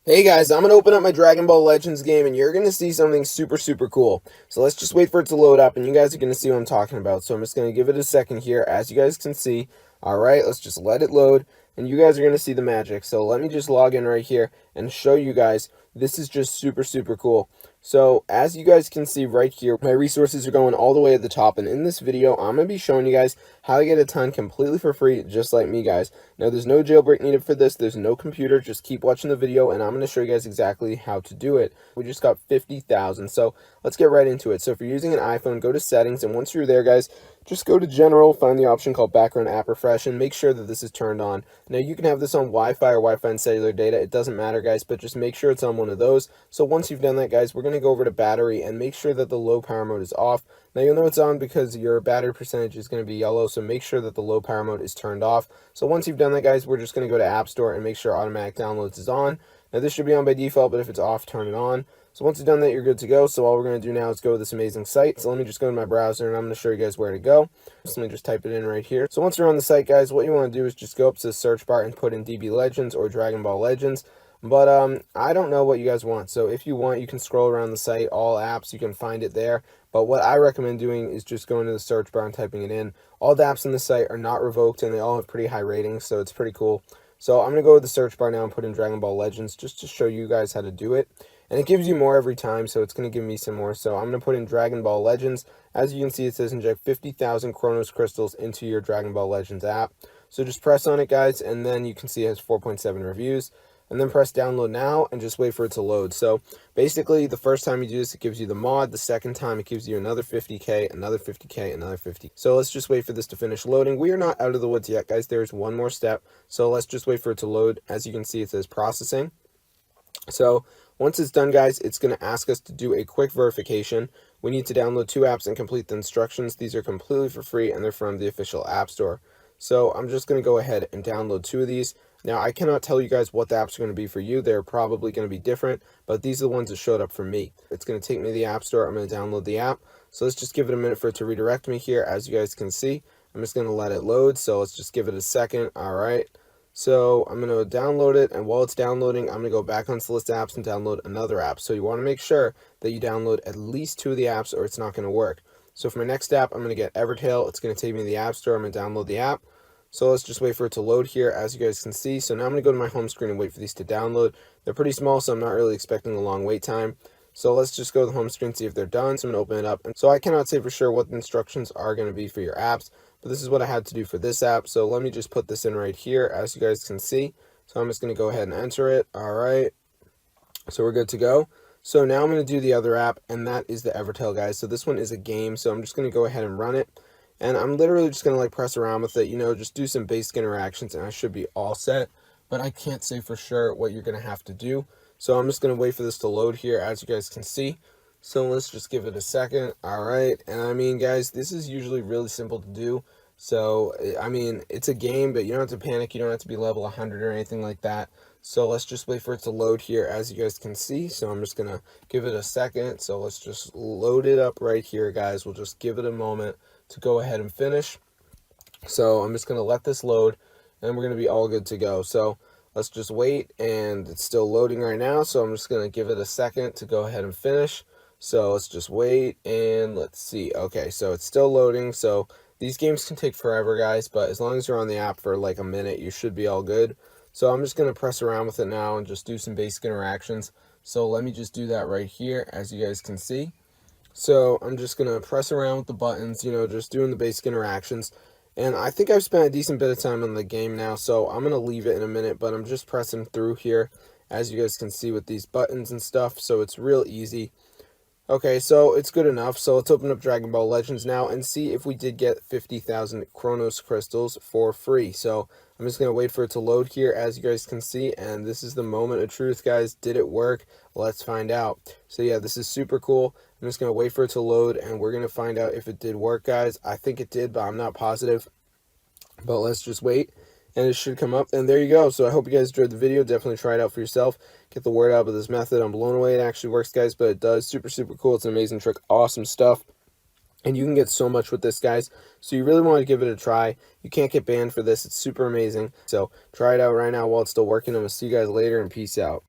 Hey guys, I'm going to open up my Dragon Ball Legends game and you're going to see something super cool. So let's just wait for it to load up and you guys are going to see what I'm talking about. So I'm just going to give it a second here as you guys can see. Alright, let's just let it load and you guys are going to see the magic. So let me just log in right here and show you guys. This is just super cool. So as you guys can see right here, my resources are going all the way at the top, and in this video I'm going to be showing you guys how to get a ton completely for free just like me, guys. Now there's no jailbreak needed for this, there's no computer, just keep watching the video and I'm going to show you guys exactly how to do it. We just got 50,000, so let's get right into it. So if you're using an iPhone, go to settings, and once you're there, guys, just go to general, find the option called background app refresh, and make sure that this is turned on. Now you can have this on Wi-Fi or Wi-Fi and cellular data, it doesn't matter, guys, but just make sure it's on one of those. So once you've done that, guys, we're going to go over to battery and make sure that the low power mode is off. Now you'll know it's on because your battery percentage is going to be yellow, so make sure that the low power mode is turned off. So once you've done that, guys, we're just going to go to App Store and make sure automatic downloads is on. Now this should be on by default, but if it's off, turn it on. So once you've done that, you're good to go. So all we're going to do now is go to this amazing site. So let me just go to my browser and I'm going to show you guys where to go. So let me just type it in right here. So once you're on the site, guys, what you want to do is just go up to the search bar and put in DB Legends or Dragon Ball Legends. But I don't know what you guys want. So if you want, you can scroll around the site, all apps, you can find it there. But what I recommend doing is just going to the search bar and typing it in. All the apps on the site are not revoked and they all have pretty high ratings, so it's pretty cool. So I'm going to go to the search bar now and put in Dragon Ball Legends just to show you guys how to do it. And it gives you more every time, so it's going to give me some more. So I'm going to put in Dragon Ball Legends. As you can see, it says inject 50,000 Chronos crystals into your Dragon Ball Legends app. So just press on it, guys, and then you can see it has 4.7 reviews. And then press download now and just wait for it to load. So basically, the first time you do this, it gives you the mod. The second time, it gives you another 50k, another 50k, another 50. So let's just wait for this to finish loading. We are not out of the woods yet, guys. There's one more step. So let's just wait for it to load. As you can see, it says processing. So once it's done, guys, it's going to ask us to do a quick verification. We need to download 2 apps and complete the instructions. These are completely for free and they're from the official App Store. So I'm just going to go ahead and download 2 of these. Now, I cannot tell you guys what the apps are going to be for you. They're probably going to be different, but these are the ones that showed up for me. It's going to take me to the App Store. I'm going to download the app. So let's just give it a minute for it to redirect me here. As you guys can see, I'm just going to let it load. So let's just give it a second. All right. So I'm going to download it, and while it's downloading, I'm going to go back onto the list of apps and download another app. So you want to make sure that you download at least 2 of the apps or it's not going to work. So for my next app, I'm going to get Evertail. It's going to take me to the App Store. I'm going to download the app. So let's just wait for it to load here, as you guys can see. So now I'm going to go to my home screen and wait for these to download. They're pretty small, so I'm not really expecting a long wait time. So let's just go to the home screen, see if they're done. So I'm going to open it up. And so I cannot say for sure what the instructions are going to be for your apps, but this is what I had to do for this app. So let me just put this in right here, as you guys can see. So I'm just going to go ahead and enter it. All right. So we're good to go. So now I'm going to do the other app, and that is the Evertail, guys. So this one is a game, so I'm just going to go ahead and run it. And I'm literally just going to like press around with it, just do some basic interactions, and I should be all set. But I can't say for sure what you're going to have to do. So I'm just going to wait for this to load here, as you guys can see. So let's just give it a second. All right. And I mean, guys, this is usually really simple to do. So, I mean, it's a game, but you don't have to panic. You don't have to be level 100 or anything like that. So let's just wait for it to load here, as you guys can see. So I'm just going to give it a second. So let's just load it up right here, guys. We'll just give it a moment to go ahead and finish. So I'm just going to let this load, and we're going to be all good to go. So let's just wait, and it's still loading right now. So I'm just going to give it a second to go ahead and finish. So let's just wait, and let's see. Okay, so it's still loading. So these games can take forever, guys, but as long as you're on the app for like a minute, you should be all good. So I'm just going to press around with it now and just do some basic interactions. So let me just do that right here, as you guys can see. So I'm just going to press around with the buttons, just doing the basic interactions. And I think I've spent a decent bit of time on the game now, so I'm going to leave it in a minute, but I'm just pressing through here, as you guys can see with these buttons and stuff, so it's real easy. Okay, so it's good enough. So let's open up Dragon Ball Legends now and see if we did get 50,000 Chronos crystals for free. So I'm just going to wait for it to load here, as you guys can see, and this is the moment of truth, guys. Did it work? Let's find out. So yeah, this is super cool. I'm just going to wait for it to load, and we're going to find out if it did work, guys. I think it did, but I'm not positive. But let's just wait, and it should come up, and there you go. So I hope you guys enjoyed the video. Definitely try it out for yourself. Get the word out about this method. I'm blown away it actually works, guys, but it does. Super cool. It's an amazing trick. Awesome stuff. And you can get so much with this, guys. So you really want to give it a try. You can't get banned for this. It's super amazing. So try it out right now while it's still working. I'm going to see you guys later, and peace out.